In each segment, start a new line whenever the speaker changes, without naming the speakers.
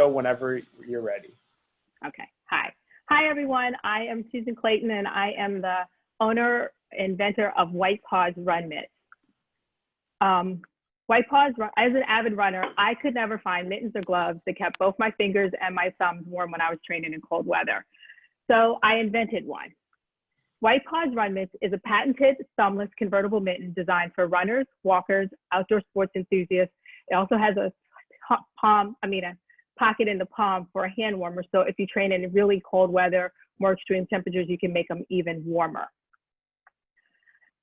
go whenever you're ready.
Okay. Hi. Hi, everyone. I am Susan Clayton, and I am the owner, inventor of WhitePaws RunMitts. WhitePaws, as an avid runner, I could never find mittens or gloves that kept both my fingers and my thumbs warm when I was training in cold weather. So I invented one. WhitePaws RunMitts is a patented thumbless convertible mitten designed for runners, walkers, outdoor sports enthusiasts. It also has a pocket in the palm for a hand warmer. So if you train in really cold weather, more extreme temperatures, you can make them even warmer.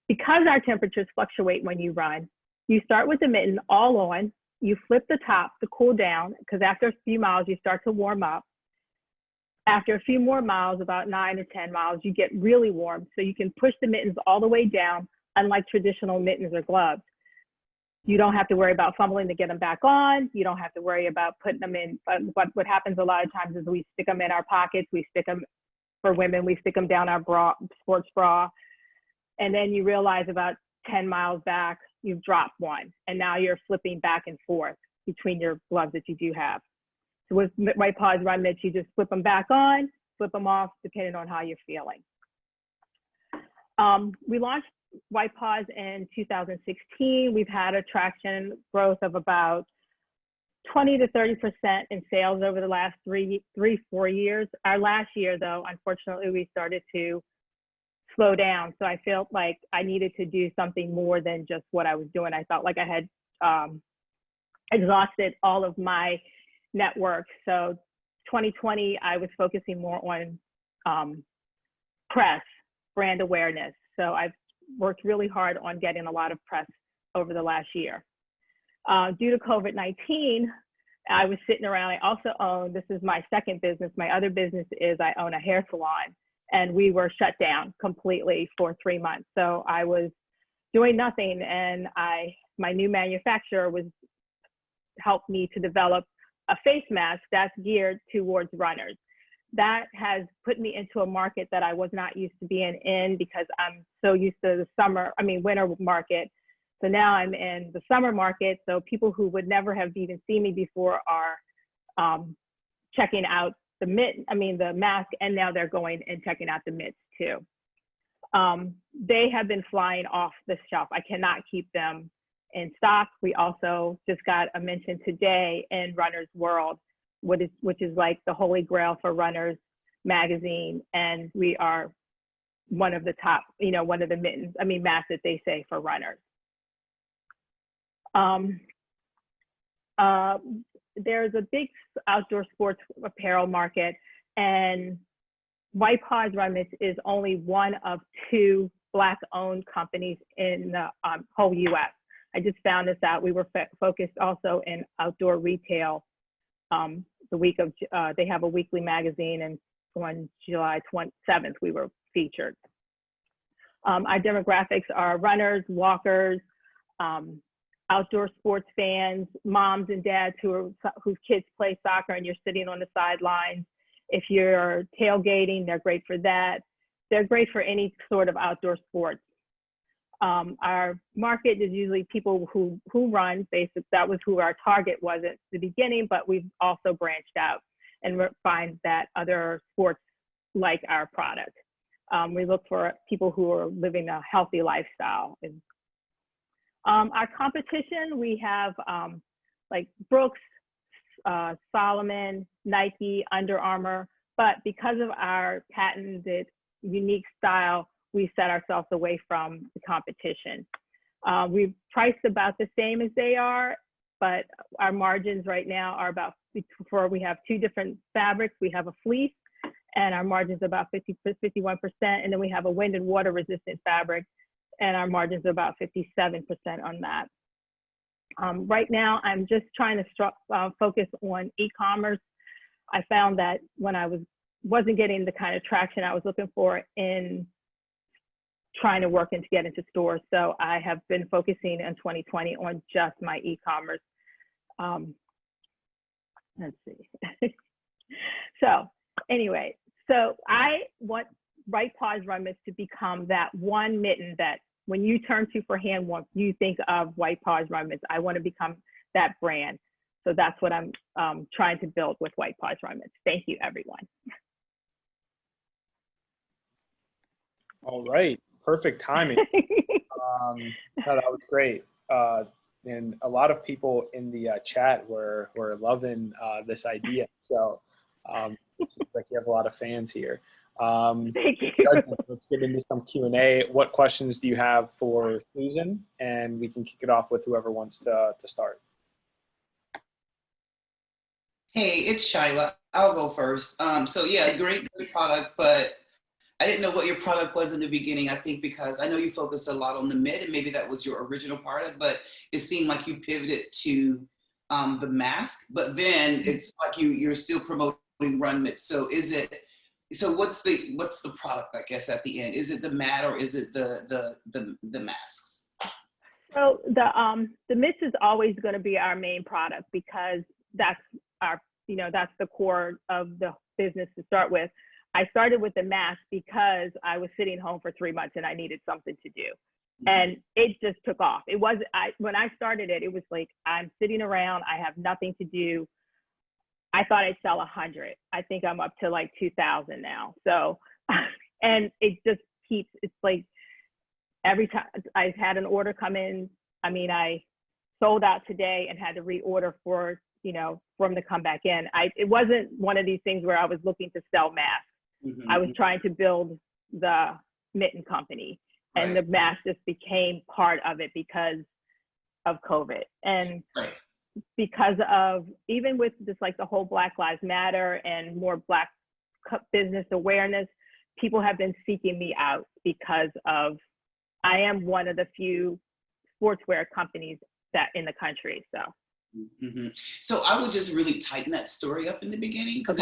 Because our temperatures fluctuate when you run, you start with the mitten all on, you flip the top to cool down, because after a few miles, you start to warm up. After a few more miles, about 9 or 10 miles, you get really warm. So you can push the mittens all the way down, unlike traditional mittens or gloves. You don't have to worry about fumbling to get them back on. You don't have to worry about putting them in. But what happens a lot of times is we stick them in our pockets. We stick them, for women, we stick them down our bra, sports bra. And then you realize about 10 miles back, you've dropped one. And now you're flipping back and forth between your gloves that you do have. So with WhitePaws RunMitts, you just flip them back on, flip them off, depending on how you're feeling. We launched WhitePaws in 2016. We've had a traction growth of about 20 to 30% in sales over the last 4 years. Our last year, though, unfortunately, we started to slow down. So I felt like I needed to do something more than just what I was doing. I felt like I had exhausted all of my network. So 2020, I was focusing more on press, brand awareness. So I've worked really hard on getting a lot of press over the last year. Due to COVID-19, I was sitting around. I also own, this is my second business. My other business is I own a hair salon, and we were shut down completely for 3 months. So I was doing nothing, and my new manufacturer helped me to develop a face mask that's geared towards runners. That has put me into a market that I was not used to being in, because I'm so used to the winter market. So now I'm in the summer market. So people who would never have even seen me before are checking out the mask, and now they're going and checking out the mitts too. They have been flying off the shelf. I cannot keep them in stock. We also just got a mention today in Runner's World, which is like the holy grail for runners magazine, and we are one of the top, one of the masks that they say for runners. There's a big outdoor sports apparel market, and WhitePaws RunMitts is only one of 2 Black-owned companies in the whole U.S. I just found this out. We were focused also in outdoor retail. The week of, they have a weekly magazine, and on July 27th, we were featured. Our demographics are runners, walkers, outdoor sports fans, moms and dads whose kids play soccer and you're sitting on the sidelines. If you're tailgating, they're great for that. They're great for any sort of outdoor sports. Our market is usually people who run. Basically, that was who our target was at the beginning, but we've also branched out and find that other sports like our product. We look for people who are living a healthy lifestyle. Our competition, we have like Brooks, Solomon, Nike, Under Armour, but because of our patented unique style, we set ourselves away from the competition. We've priced about the same as they are, but our margins right now are about, we have 2 different fabrics. We have a fleece, and our margins about 51%, and then we have a wind and water resistant fabric, and our margins are about 57% on that. Right now, I'm just trying to focus on e-commerce. I found that when I wasn't getting the kind of traction I was looking for in trying to work and to get into stores. So I have been focusing in 2020 on just my e-commerce. Let's see. So anyway, so I want WhitePaws RunMitts to become that one mitten that when you turn to for hand warmth, you think of WhitePaws RunMitts. I want to become that brand. So that's what I'm trying to build with WhitePaws RunMitts. Thank you, everyone.
All right, perfect timing. No, that was great. And a lot of people in the chat were loving this idea. So it seems like you have a lot of fans here.
Thank you.
Let's get into some Q&A. What questions do you have for Susan? And we can kick it off with whoever wants to start.
Hey, it's Shyla. I'll go first. So yeah, great product, but I didn't know what your product was in the beginning. I think because I know you focused a lot on the mid, and maybe that was your original product, but it seemed like you pivoted to the mask. But then it's like you're still promoting RunMitts. So what's the product? I guess at the end, is it the mat or is it the masks?
So the mitts is always going to be our main product because that's our that's the core of the business to start with. I started with the mask because I was sitting home for 3 months and I needed something to do. And it just took off. It was, when I started it, it was like, I'm sitting around, I have nothing to do. I thought I'd sell 100. I think I'm up to like 2,000 now. So, and it just keeps, it's like every time I've had an order come in, I mean, I sold out today and had to reorder for them to come back in. It wasn't one of these things where I was looking to sell masks. I was trying to build the mitten company, and the mask just became part of it because of COVID. And because of, even with just like the whole Black Lives Matter and more Black business awareness, people have been seeking me out because of, I am one of the few sportswear companies that in the country, so.
So I would just really tighten that story up in the beginning, because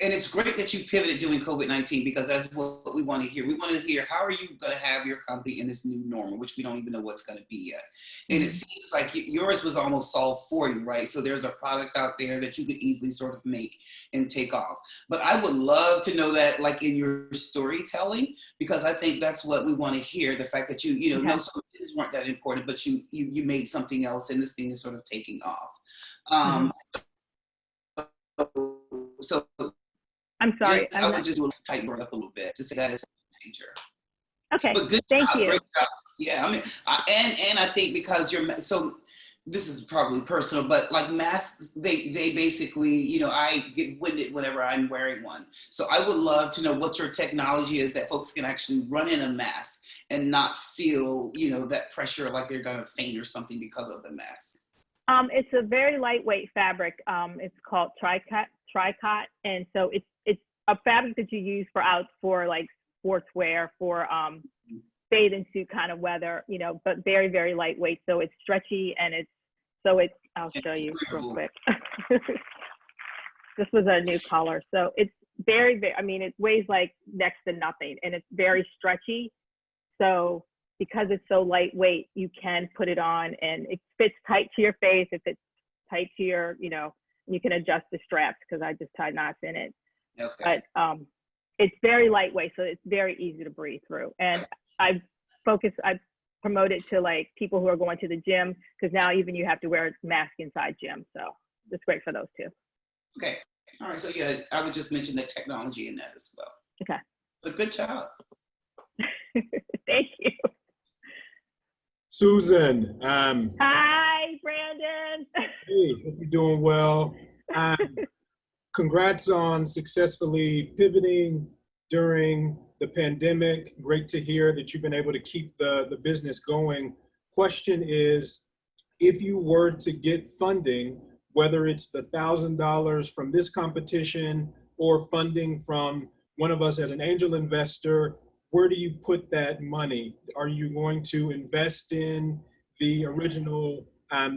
and it's great that you pivoted during COVID-19, because that's what we want to hear. We want to hear, how are you going to have your company in this new normal, which we don't even know what's going to be yet. And it seems like yours was almost solved for you, right? So there's a product out there that you could easily sort of make and take off. But I would love to know that, like, in your storytelling, because I think that's what we want to hear. The fact that you know, some things weren't that important, but you made something else, and this thing is sort of taking off. So
I'm sorry.
I would just tighten it up a little bit to say that is a feature.
Okay.
But good
Thank
job,
you.
great job. Yeah, I mean, and I think because so this is probably personal, but like masks, they basically, I get winded whenever I'm wearing one. So I would love to know what your technology is that folks can actually run in a mask and not feel, that pressure like they're gonna faint or something because of the mask.
It's a very lightweight fabric. It's called tricot, and so it's a fabric that you use for like sportswear, for bathing suit kind of weather, but very, very lightweight. So it's stretchy, and I'll show you real quick. This was a new color. So it's very, very, I mean, it weighs like next to nothing, and it's very stretchy. So because it's so lightweight, you can put it on and it fits tight to your face. It fits tight to your, you can adjust the straps, because I just tie knots in it.
Okay.
But it's very lightweight, so it's very easy to breathe through. And I promote it to like people who are going to the gym, because now even you have to wear a mask inside gym. So it's great for those too.
Okay. All right. So yeah, I would just mention the technology in that as well.
Okay.
But good job.
Thank you.
Susan.
Hi, Brandon.
Hey, hope you're doing well. Congrats on successfully pivoting during the pandemic. Great to hear that you've been able to keep the business going. Question is, if you were to get funding, whether it's the $1,000 from this competition or funding from one of us as an angel investor, where do you put that money? Are you going to invest in the original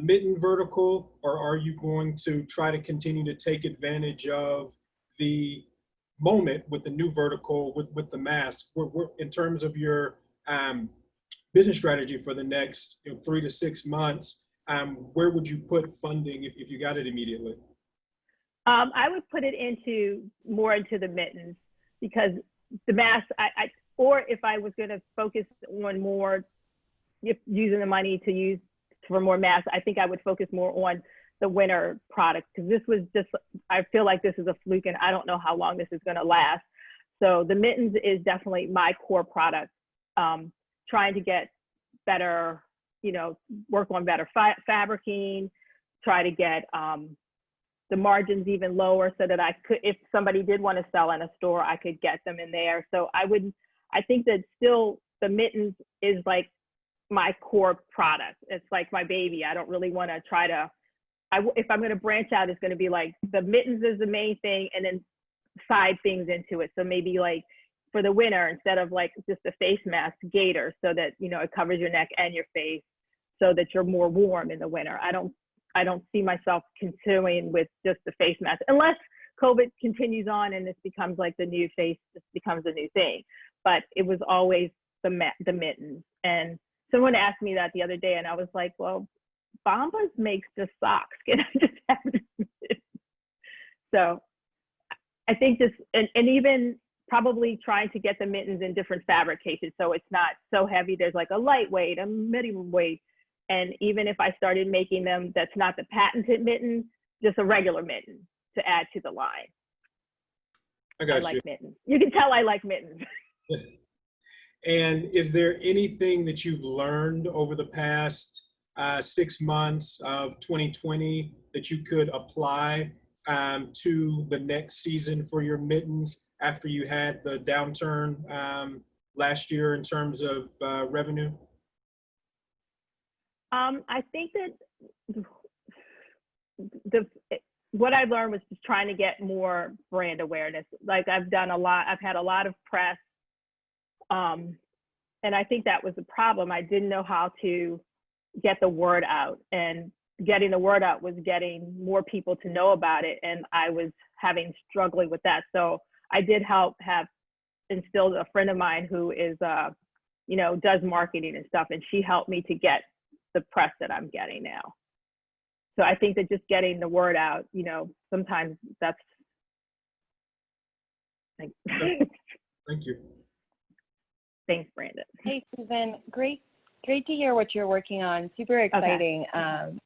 mitten vertical, or are you going to try to continue to take advantage of the moment with the new vertical with the mask? We're, in terms of your business strategy for the next 3 to 6 months, where would you put funding if you got it immediately?
I would put it more into the mittens, because the mask, or if I was going to focus on more using the money to for more mass, I think I would focus more on the winter product, because this was just, I feel like this is a fluke and I don't know how long this is going to last. So the mittens is definitely my core product. Trying to get better, you know, work on better fabricing, try to get the margins even lower so that I could, if somebody did want to sell in a store, I could get them in there. So I think that still the mittens is like my core product. It's like my baby. I don't really want to try to, if I'm going to branch out, it's going to be like the mittens is the main thing and then side things into it. So maybe like for the winter, instead of like just a face mask, gaiters, so that, you know, it covers your neck and your face so that you're more warm in the winter. I don't see myself continuing with just the face mask unless COVID continues on and this becomes like the new face, this becomes a new thing. But it was always the mittens. And someone asked me that the other day and I was like, well, Bombas makes just socks. Can I just have it? So I think just, and even probably trying to get the mittens in different fabric cases so it's not so heavy. There's like a lightweight, a medium weight. And even if I started making them, that's not the patented mitten, just a regular mitten to add to the line.
I
like mittens. You can tell I like mittens.
And is there anything that you've learned over the past 6 months of 2020 that you could apply to the next season for your mittens after you had the downturn last year in terms of revenue?
I think that what I learned was just trying to get more brand awareness. Like I've had a lot of press, and I think that was the problem. I didn't know how to get the word out, and getting the word out was getting more people to know about it, and I was struggling with that. So I did have instilled a friend of mine who is you know, does marketing and stuff, and she helped me to get the press that I'm getting now. So I think that just getting the word out, you know, sometimes that's
Thank you.
Thanks, Brandon.
Hey, Susan, great to hear what you're working on. Super exciting. Okay.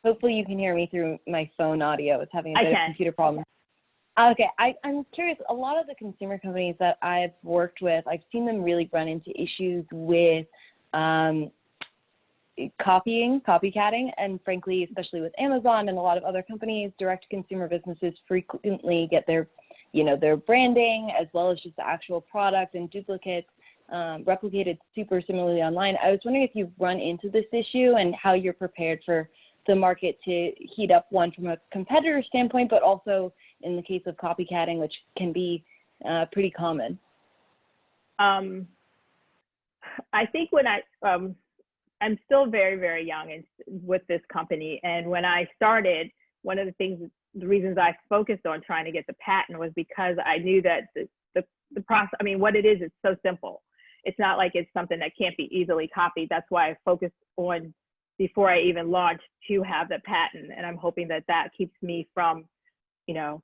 Hopefully you can hear me through my phone audio. It's having a bit of computer problems. Okay, I'm curious, a lot of the consumer companies that I've worked with, I've seen them really run into issues with copycatting, and frankly, especially with Amazon and a lot of other companies, direct-to-consumer businesses frequently get their branding as well as just the actual product and duplicates replicated super similarly online. I was wondering if you've run into this issue and how you're prepared for the market to heat up, one from a competitor standpoint, but also in the case of copycatting, which can be pretty common.
I think when I'm still very, very young with this company. And when I started, one of the reasons I focused on trying to get the patent was because I knew that the process, I mean, what it is, it's so simple. It's not like it's something that can't be easily copied. That's why I focused on, before I even launched, to have the patent. And I'm hoping that that keeps me from, you know,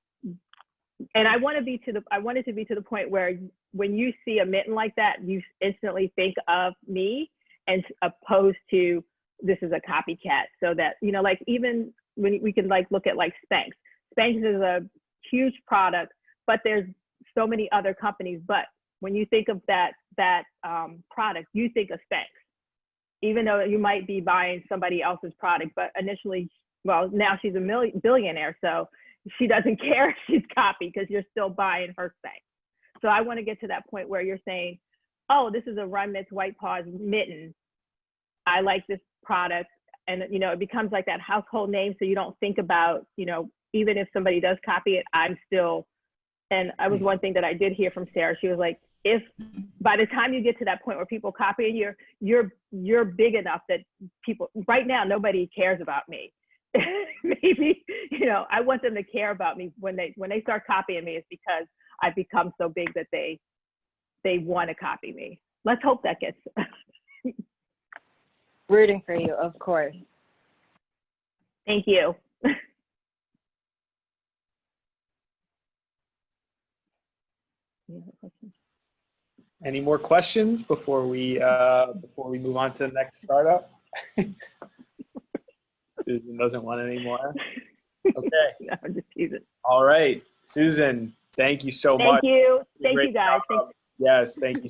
and I want it to be to the point where when you see a mitten like that, you instantly think of me, and opposed to this is a copycat. So that, you know, like even when we can like look at like Spanx. Spanx is a huge product, but there's so many other companies. But when you think of that product, you think of Spanx, even though you might be buying somebody else's product. But initially, well, now she's a billionaire, so she doesn't care if she's copied because you're still buying her Spanx. So I want to get to that point where you're saying, oh, this is a RunMitts WhitePaws mitten. I like this product. And, you know, it becomes like that household name. So you don't think about, you know, even if somebody does copy it, I'm still, and I was one thing that I did hear from Sarah. She was like, if by the time you get to that point where people copy it, you're big enough that people, right now, nobody cares about me. Maybe, you know, I want them to care about me when they start copying me. It's because I've become so big that they want to copy me. Let's hope that gets.
Rooting for you, of course.
Thank you.
Any more questions before we move on to the next startup? Susan doesn't want any more. Okay.
No, I'm just teasing.
All right. Susan, thank you so
Thank
much.
you. Thank
Great
you, guys.
job. Yes, thank you